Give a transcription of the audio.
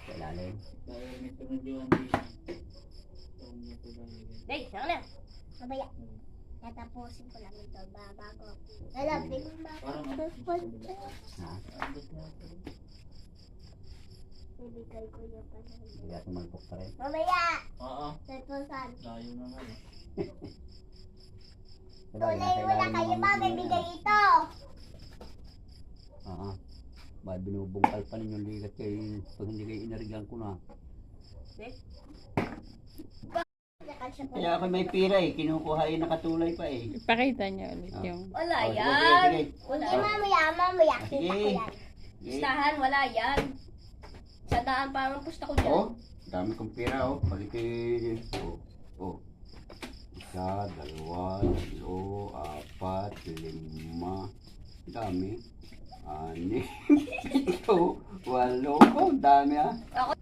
Kailalim. Day, saan na? Mabaya. Tatapusin ko lang ito bago. Lalapin mo ba? Ha? Ibigay ko yung panahon. Hindi ako malpok pa rin. Mamaya! Oo. Tapusan. Layo naman eh. Tulay mo na kayo ba? May bigay ito. Oo. Ba, binubungkal pa ninyo ligat kayo. Pag hindi kayo inarigan ko na. Kaya ako may pira eh. Kinukuha yung nakatulay pa eh. Ipakita niyo ulit yung... Wala Oh, sige, yan. sige. Wala. Mamaya. Kita Sige. ko yan. Sige. Pustahan, wala yan. Sa daan pa ang pusta ko dyan. Oh, dami kong pira oh. Palitin. Oh. Isa, dalawa, tatlo, apat, lima. Dami. 6, 7, 8. Oh, dami ah. Ako,